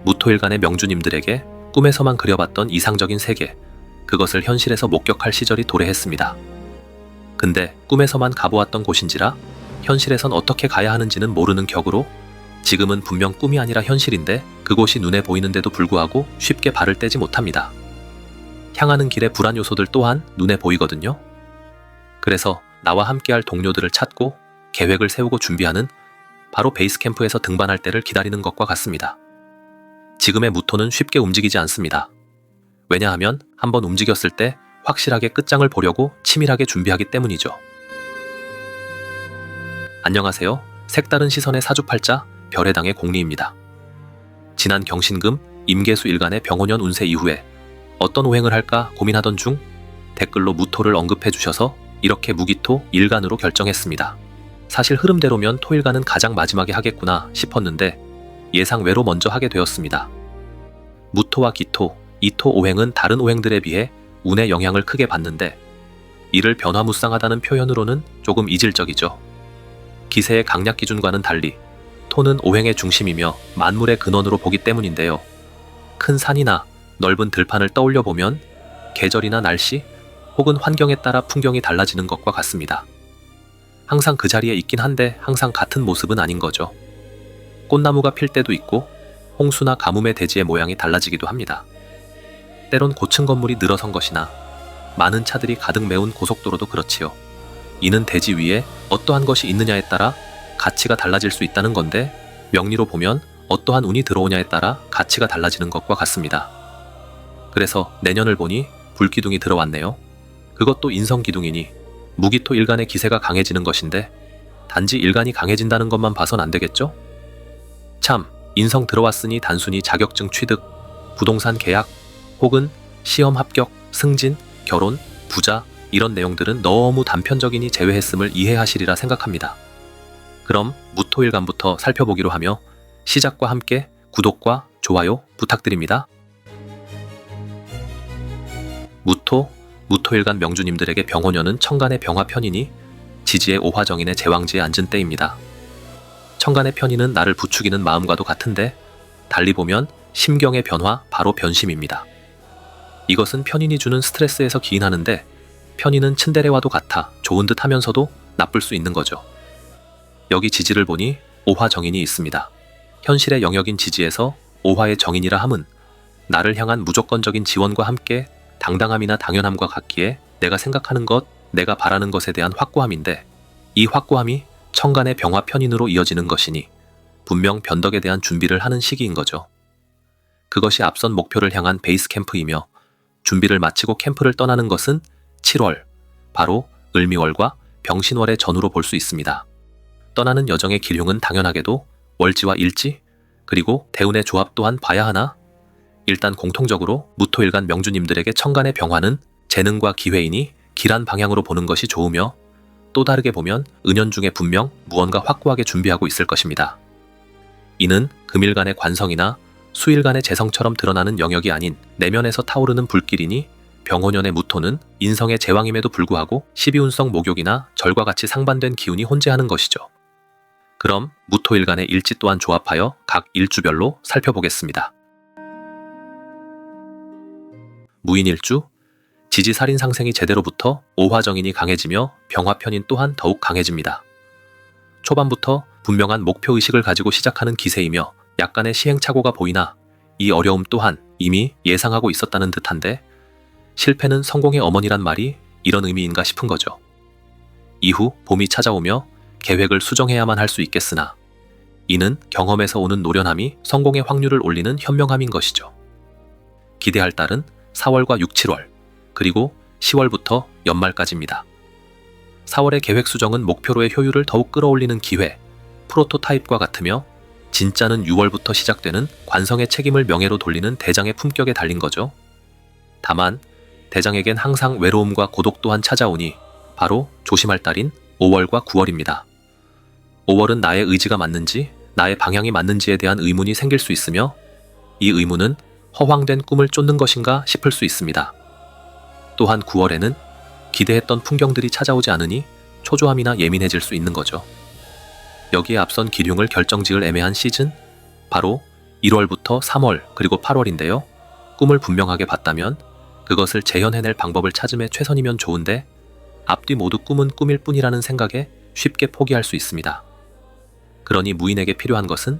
무토일간의 명주님들에게 꿈에서만 그려봤던 이상적인 세계, 그것을 현실에서 목격할 시절이 도래했습니다. 근데 꿈에서만 가보았던 곳인지라 현실에선 어떻게 가야 하는지는 모르는 격으로 지금은 분명 꿈이 아니라 현실인데 그곳이 눈에 보이는데도 불구하고 쉽게 발을 떼지 못합니다. 향하는 길의 불안 요소들 또한 눈에 보이거든요. 그래서 나와 함께할 동료들을 찾고 계획을 세우고 준비하는 바로 베이스 캠프에서 등반할 때를 기다리는 것과 같습니다. 지금의 무토는 쉽게 움직이지 않습니다. 왜냐하면 한번 움직였을 때 확실하게 끝장을 보려고 치밀하게 준비하기 때문이죠. 안녕하세요. 색다른 시선의 사주팔자 별해당의 공리입니다. 지난 경신금 임계수 일간의 병원년 운세 이후에 어떤 오행을 할까 고민하던 중 댓글로 무토를 언급해 주셔서 이렇게 무기토 일간으로 결정했습니다. 사실 흐름대로면 토일간은 가장 마지막에 하겠구나 싶었는데 예상 외로 먼저 하게 되었습니다. 무토와 기토, 이토 오행은 다른 오행들에 비해 운의 영향을 크게 받는데 이를 변화무쌍하다는 표현으로는 조금 이질적이죠. 기세의 강약 기준과는 달리 토는 오행의 중심이며 만물의 근원으로 보기 때문인데요. 큰 산이나 넓은 들판을 떠올려 보면 계절이나 날씨 혹은 환경에 따라 풍경이 달라지는 것과 같습니다. 항상 그 자리에 있긴 한데 항상 같은 모습은 아닌 거죠. 꽃나무가 필 때도 있고 홍수나 가뭄의 대지의 모양이 달라지기도 합니다. 때론 고층 건물이 늘어선 것이나 많은 차들이 가득 메운 고속도로도 그렇지요. 이는 대지 위에 어떠한 것이 있느냐에 따라 가치가 달라질 수 있다는 건데 명리로 보면 어떠한 운이 들어오냐에 따라 가치가 달라지는 것과 같습니다. 그래서 내년을 보니 불기둥이 들어왔네요. 그것도 인성기둥이니 무기토 일간의 기세가 강해지는 것인데 단지 일간이 강해진다는 것만 봐선 안 되겠죠? 참, 인성 들어왔으니 단순히 자격증 취득, 부동산 계약, 혹은 시험 합격, 승진, 결혼, 부자 이런 내용들은 너무 단편적이니 제외했음을 이해하시리라 생각합니다. 그럼 무토일간부터 살펴보기로 하며 시작과 함께 구독과 좋아요 부탁드립니다. 무토일간 명주님들에게 병호년은 천간의 병화편이니 지지의 오화정인의 제왕지에 앉은 때입니다. 천간의 편인은 나를 부추기는 마음과도 같은데 달리 보면 심경의 변화, 바로 변심입니다. 이것은 편인이 주는 스트레스에서 기인하는데 편인은 츤데레와도 같아 좋은 듯 하면서도 나쁠 수 있는 거죠. 여기 지지를 보니 오화정인이 있습니다. 현실의 영역인 지지에서 오화의 정인이라 함은 나를 향한 무조건적인 지원과 함께 당당함이나 당연함과 같기에 내가 생각하는 것, 내가 바라는 것에 대한 확고함인데 이 확고함이 천간의 병화 편인으로 이어지는 것이니 분명 변덕에 대한 준비를 하는 시기인 거죠. 그것이 앞선 목표를 향한 베이스 캠프이며 준비를 마치고 캠프를 떠나는 것은 7월, 바로 을미월과 병신월의 전후로 볼 수 있습니다. 떠나는 여정의 기륭은 당연하게도 월지와 일지, 그리고 대운의 조합 또한 봐야 하나? 일단 공통적으로 무토일간 명주님들에게 천간의 병화는 재능과 기회이니 길한 방향으로 보는 것이 좋으며 또 다르게 보면 은연중에 분명 무언가 확고하게 준비하고 있을 것입니다. 이는 금일간의 관성이나 수일간의 재성처럼 드러나는 영역이 아닌 내면에서 타오르는 불길이니 병호년의 무토는 인성의 제왕임에도 불구하고 12운성 목욕이나 절과 같이 상반된 기운이 혼재하는 것이죠. 그럼 무토일간의 일지 또한 조합하여 각 일주별로 살펴보겠습니다. 무인일주, 지지살인 상생이 제대로부터 오화정인이 강해지며 병화편인 또한 더욱 강해집니다. 초반부터 분명한 목표의식을 가지고 시작하는 기세이며 약간의 시행착오가 보이나 이 어려움 또한 이미 예상하고 있었다는 듯한데 실패는 성공의 어머니란 말이 이런 의미인가 싶은 거죠. 이후 봄이 찾아오며 계획을 수정해야만 할 수 있겠으나 이는 경험에서 오는 노련함이 성공의 확률을 올리는 현명함인 것이죠. 기대할 달은 4월과 6, 7월, 그리고 10월부터 연말까지입니다. 4월의 계획 수정은 목표로의 효율을 더욱 끌어올리는 기회, 프로토타입과 같으며 진짜는 6월부터 시작되는 관성의 책임을 명예로 돌리는 대장의 품격에 달린 거죠. 다만 대장에겐 항상 외로움과 고독 또한 찾아오니 바로 조심할 달인 5월과 9월입니다. 5월은 나의 의지가 맞는지, 나의 방향이 맞는지에 대한 의문이 생길 수 있으며 이 의문은 허황된 꿈을 쫓는 것인가 싶을 수 있습니다. 또한 9월에는 기대했던 풍경들이 찾아오지 않으니 초조함이나 예민해질 수 있는 거죠. 여기에 앞선 기륭을 결정지을 애매한 시즌, 바로 1월부터 3월 그리고 8월인데요. 꿈을 분명하게 봤다면 그것을 재현해낼 방법을 찾음에 최선이면 좋은데 앞뒤 모두 꿈은 꿈일 뿐이라는 생각에 쉽게 포기할 수 있습니다. 그러니 무인에게 필요한 것은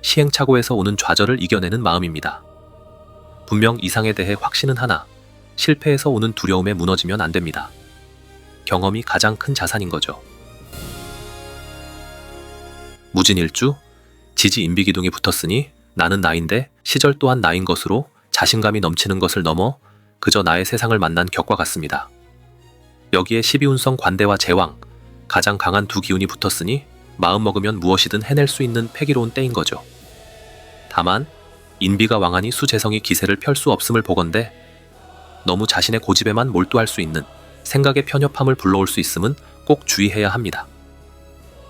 시행착오에서 오는 좌절을 이겨내는 마음입니다. 분명 이상에 대해 확신은 하나 실패에서 오는 두려움에 무너지면 안 됩니다. 경험이 가장 큰 자산인 거죠. 무진일주, 지지 인비기둥이 붙었으니 나는 나인데 시절 또한 나인 것으로 자신감이 넘치는 것을 넘어 그저 나의 세상을 만난 격과 같습니다. 여기에 12운성 관대와 제왕, 가장 강한 두 기운이 붙었으니 마음먹으면 무엇이든 해낼 수 있는 패기로운 때인 거죠. 다만 인비가 왕하니 수재성이 기세를 펼 수 없음을 보건대 너무 자신의 고집에만 몰두할 수 있는 생각의 편협함을 불러올 수 있음은 꼭 주의해야 합니다.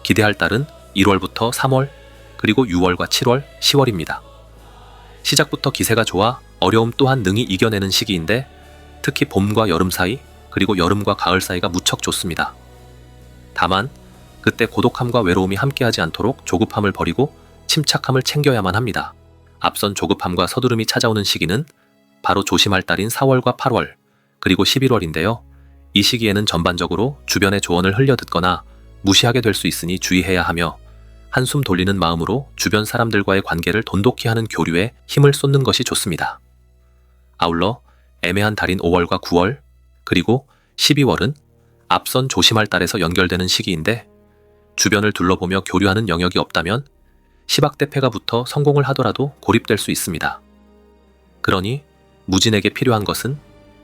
기대할 달은 1월부터 3월, 그리고 6월과 7월, 10월입니다. 시작부터 기세가 좋아 어려움 또한 능히 이겨내는 시기인데 특히 봄과 여름 사이, 그리고 여름과 가을 사이가 무척 좋습니다. 다만 그때 고독함과 외로움이 함께하지 않도록 조급함을 버리고 침착함을 챙겨야만 합니다. 앞선 조급함과 서두름이 찾아오는 시기는 바로 조심할 달인 4월과 8월, 그리고 11월인데요. 이 시기에는 전반적으로 주변의 조언을 흘려듣거나 무시하게 될 수 있으니 주의해야 하며 한숨 돌리는 마음으로 주변 사람들과의 관계를 돈독히 하는 교류에 힘을 쏟는 것이 좋습니다. 아울러 애매한 달인 5월과 9월, 그리고 12월은 앞선 조심할 달에서 연결되는 시기인데 주변을 둘러보며 교류하는 영역이 없다면 시박대패가 붙어 성공을 하더라도 고립될 수 있습니다. 그러니 무진에게 필요한 것은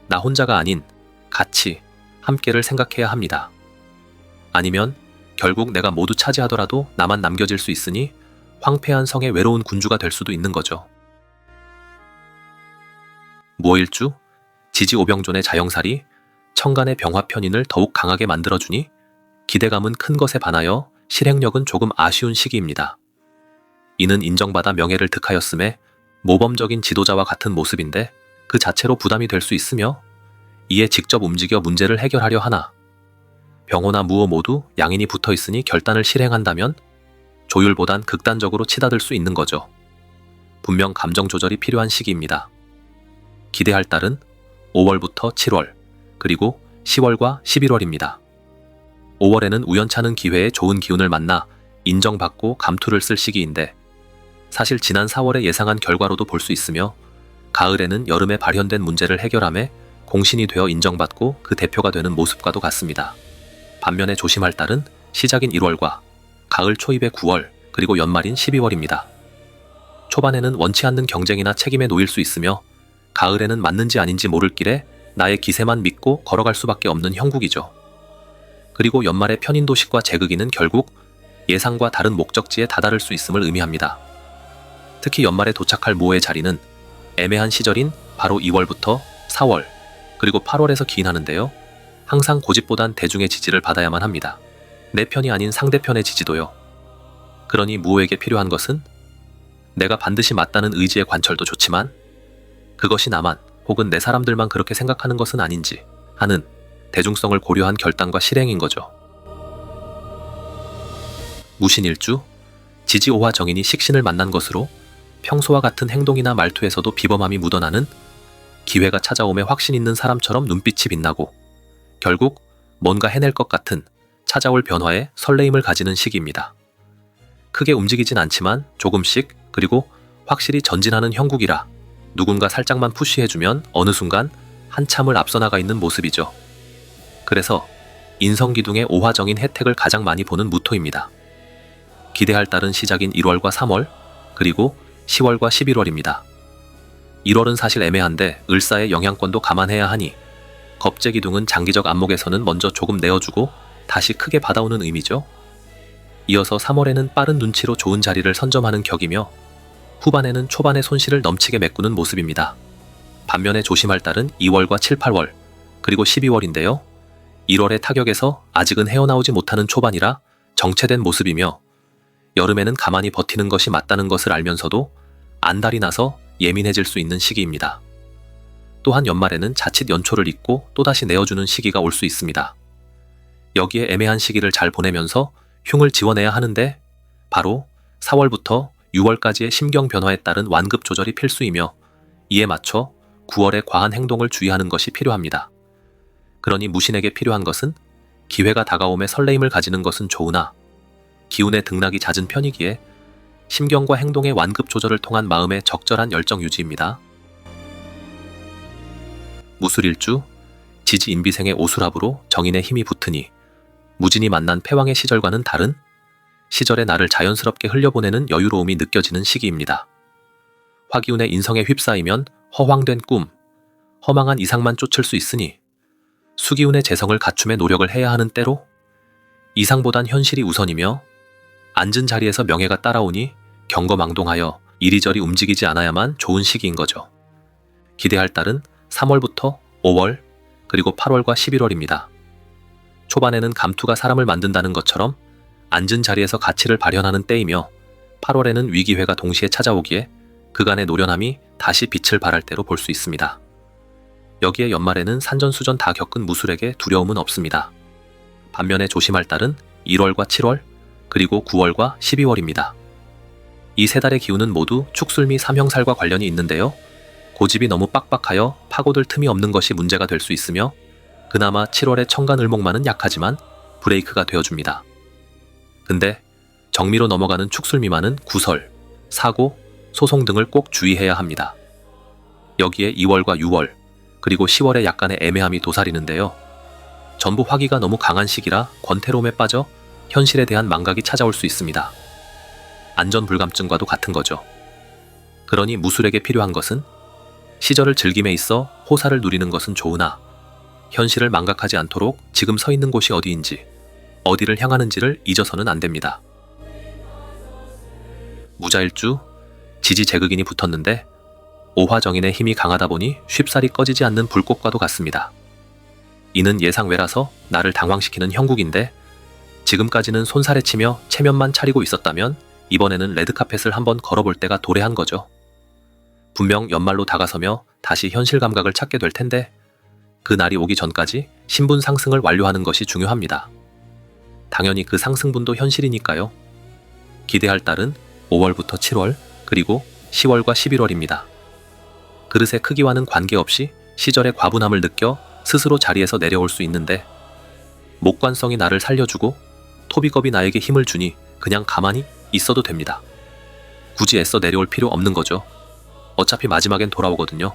나 혼자가 아닌 같이 함께를 생각해야 합니다. 아니면 결국 내가 모두 차지하더라도 나만 남겨질 수 있으니 황폐한 성의 외로운 군주가 될 수도 있는 거죠. 무오일주, 지지오병존의 자영살이 청간의 병화편인을 더욱 강하게 만들어주니 기대감은 큰 것에 반하여 실행력은 조금 아쉬운 시기입니다. 이는 인정받아 명예를 득하였음에 모범적인 지도자와 같은 모습인데 그 자체로 부담이 될 수 있으며 이에 직접 움직여 문제를 해결하려 하나 병호나 무호 모두 양인이 붙어 있으니 결단을 실행한다면 조율보단 극단적으로 치닫을 수 있는 거죠. 분명 감정 조절이 필요한 시기입니다. 기대할 달은 5월부터 7월, 그리고 10월과 11월입니다. 5월에는 우연찮은 기회에 좋은 기운을 만나 인정받고 감투를 쓸 시기인데 사실 지난 4월에 예상한 결과로도 볼 수 있으며 가을에는 여름에 발현된 문제를 해결함에 공신이 되어 인정받고 그 대표가 되는 모습과도 같습니다. 반면에 조심할 달은 시작인 1월과 가을 초입의 9월, 그리고 연말인 12월입니다. 초반에는 원치 않는 경쟁이나 책임에 놓일 수 있으며 가을에는 맞는지 아닌지 모를 길에 나의 기세만 믿고 걸어갈 수밖에 없는 형국이죠. 그리고 연말의 편인도식과 제극이는 결국 예상과 다른 목적지에 다다를 수 있음을 의미합니다. 특히 연말에 도착할 모의 자리는 애매한 시절인 바로 2월부터 4월, 그리고 8월에서 기인하는데요. 항상 고집보단 대중의 지지를 받아야만 합니다. 내 편이 아닌 상대편의 지지도요. 그러니 무호에게 필요한 것은 내가 반드시 맞다는 의지의 관철도 좋지만 그것이 나만 혹은 내 사람들만 그렇게 생각하는 것은 아닌지 하는 대중성을 고려한 결단과 실행인 거죠. 무신일주, 지지오화 정인이 식신을 만난 것으로 평소와 같은 행동이나 말투에서도 비범함이 묻어나는 기회가 찾아옴에 확신 있는 사람처럼 눈빛이 빛나고 결국 뭔가 해낼 것 같은 찾아올 변화에 설레임을 가지는 시기입니다. 크게 움직이진 않지만 조금씩 그리고 확실히 전진하는 형국이라 누군가 살짝만 푸시해주면 어느 순간 한참을 앞서 나가 있는 모습이죠. 그래서 인성기둥의 오화정인 혜택을 가장 많이 보는 무토입니다. 기대할 달은 시작인 1월과 3월, 그리고 10월과 11월입니다. 1월은 사실 애매한데 을사의 영향권도 감안해야 하니 겁재기둥은 장기적 안목에서는 먼저 조금 내어주고 다시 크게 받아오는 의미죠. 이어서 3월에는 빠른 눈치로 좋은 자리를 선점하는 격이며 후반에는 초반의 손실을 넘치게 메꾸는 모습입니다. 반면에 조심할 달은 2월과 7, 8월, 그리고 12월인데요. 1월의 타격에서 아직은 헤어나오지 못하는 초반이라 정체된 모습이며 여름에는 가만히 버티는 것이 맞다는 것을 알면서도 안달이 나서 예민해질 수 있는 시기입니다. 또한 연말에는 자칫 연초를 잊고 또다시 내어주는 시기가 올 수 있습니다. 여기에 애매한 시기를 잘 보내면서 흉을 지워내야 하는데 바로 4월부터 6월까지의 심경 변화에 따른 완급 조절이 필수이며 이에 맞춰 9월의 과한 행동을 주의하는 것이 필요합니다. 그러니 무신에게 필요한 것은 기회가 다가옴에 설레임을 가지는 것은 좋으나 기운의 등락이 잦은 편이기에 심경과 행동의 완급 조절을 통한 마음의 적절한 열정 유지입니다. 무술일주, 지지 인비생의 오수랍으로 정인의 힘이 붙으니 무진이 만난 패왕의 시절과는 다른 시절의 나를 자연스럽게 흘려보내는 여유로움이 느껴지는 시기입니다. 화기운의 인성에 휩싸이면 허황된 꿈, 허망한 이상만 쫓을 수 있으니 수기운의 재성을 갖춤에 노력을 해야 하는 때로 이상보단 현실이 우선이며 앉은 자리에서 명예가 따라오니 경거망동하여 이리저리 움직이지 않아야만 좋은 시기인 거죠. 기대할 달은 3월부터 5월 그리고 8월과 11월입니다. 초반에는 감투가 사람을 만든다는 것처럼 앉은 자리에서 가치를 발현하는 때이며 8월에는 위기회가 동시에 찾아오기에 그간의 노련함이 다시 빛을 발할 때로 볼 수 있습니다. 여기에 연말에는 산전수전 다 겪은 무술에게 두려움은 없습니다. 반면에 조심할 달은 1월과 7월 그리고 9월과 12월입니다. 이 세 달의 기운은 모두 축술미 삼형살과 관련이 있는데요. 고집이 너무 빡빡하여 파고들 틈이 없는 것이 문제가 될 수 있으며 그나마 7월의 청간을목만은 약하지만 브레이크가 되어줍니다. 근데 정미로 넘어가는 축술미만은 구설, 사고, 소송 등을 꼭 주의해야 합니다. 여기에 2월과 6월, 그리고 10월에 약간의 애매함이 도사리는데요. 전부 화기가 너무 강한 시기라 권태로움에 빠져 현실에 대한 망각이 찾아올 수 있습니다. 안전불감증과도 같은 거죠. 그러니 무술에게 필요한 것은 시절을 즐김에 있어 호사를 누리는 것은 좋으나 현실을 망각하지 않도록 지금 서 있는 곳이 어디인지, 어디를 향하는지를 잊어서는 안 됩니다. 무자일주, 지지제극인이 붙었는데 오화정인의 힘이 강하다 보니 쉽사리 꺼지지 않는 불꽃과도 같습니다. 이는 예상외라서 나를 당황시키는 형국인데 지금까지는 손살에 치며 체면만 차리고 있었다면 이번에는 레드카펫을 한번 걸어볼 때가 도래한 거죠. 분명 연말로 다가서며 다시 현실 감각을 찾게 될 텐데 그 날이 오기 전까지 신분 상승을 완료하는 것이 중요합니다. 당연히 그 상승분도 현실이니까요. 기대할 달은 5월부터 7월 그리고 10월과 11월입니다. 그릇의 크기와는 관계없이 시절의 과분함을 느껴 스스로 자리에서 내려올 수 있는데 목관성이 나를 살려주고 토비겁이 나에게 힘을 주니 그냥 가만히 있어도 됩니다. 굳이 애써 내려올 필요 없는 거죠. 어차피 마지막엔 돌아오거든요.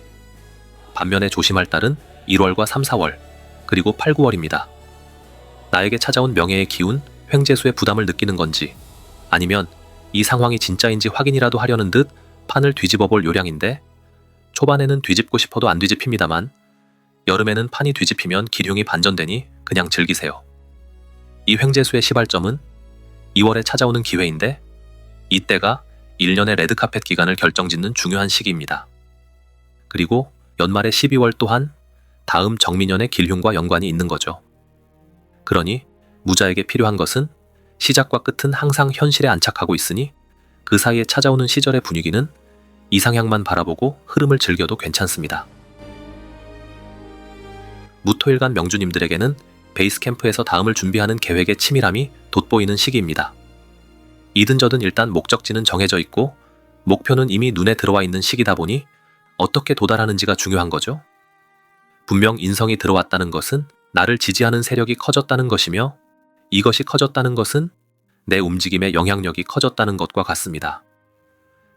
반면에 조심할 달은 1월과 3, 4월 그리고 8, 9월입니다. 나에게 찾아온 명예의 기운, 횡재수의 부담을 느끼는 건지 아니면 이 상황이 진짜인지 확인이라도 하려는 듯 판을 뒤집어 볼 요량인데 초반에는 뒤집고 싶어도 안 뒤집힙니다만 여름에는 판이 뒤집히면 기륭이 반전되니 그냥 즐기세요. 이 횡재수의 시발점은 2월에 찾아오는 기회인데 이때가 1년의 레드카펫 기간을 결정짓는 중요한 시기입니다. 그리고 연말의 12월 또한 다음 정민년의 길흉과 연관이 있는 거죠. 그러니 무자에게 필요한 것은 시작과 끝은 항상 현실에 안착하고 있으니 그 사이에 찾아오는 시절의 분위기는 이상향만 바라보고 흐름을 즐겨도 괜찮습니다. 무토일간 명주님들에게는 베이스 캠프에서 다음을 준비하는 계획의 치밀함이 돋보이는 시기입니다. 이든저든 일단 목적지는 정해져 있고 목표는 이미 눈에 들어와 있는 시기다 보니 어떻게 도달하는지가 중요한 거죠. 분명 인성이 들어왔다는 것은 나를 지지하는 세력이 커졌다는 것이며 이것이 커졌다는 것은 내 움직임의 영향력이 커졌다는 것과 같습니다.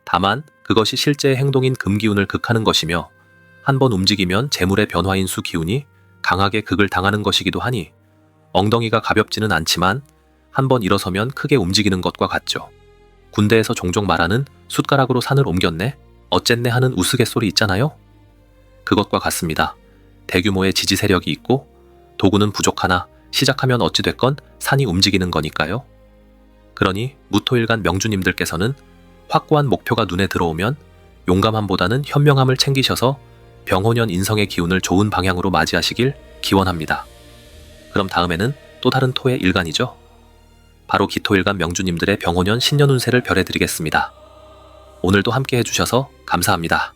다만 그것이 실제의 행동인 금기운을 극하는 것이며 한번 움직이면 재물의 변화인 수기운이 강하게 극을 당하는 것이기도 하니 엉덩이가 가볍지는 않지만 한번 일어서면 크게 움직이는 것과 같죠. 군대에서 종종 말하는 숟가락으로 산을 옮겼네, 어쨌네 하는 우스갯소리 있잖아요. 그것과 같습니다. 대규모의 지지 세력이 있고 도구는 부족하나 시작하면 어찌됐건 산이 움직이는 거니까요. 그러니 무토일간 명주님들께서는 확고한 목표가 눈에 들어오면 용감함보다는 현명함을 챙기셔서 병호년 인성의 기운을 좋은 방향으로 맞이하시길 기원합니다. 그럼 다음에는 또 다른 토의 일간이죠. 바로 기토일간 명주님들의 병호년 신년 운세를 별해드리겠습니다. 오늘도 함께 해주셔서 감사합니다.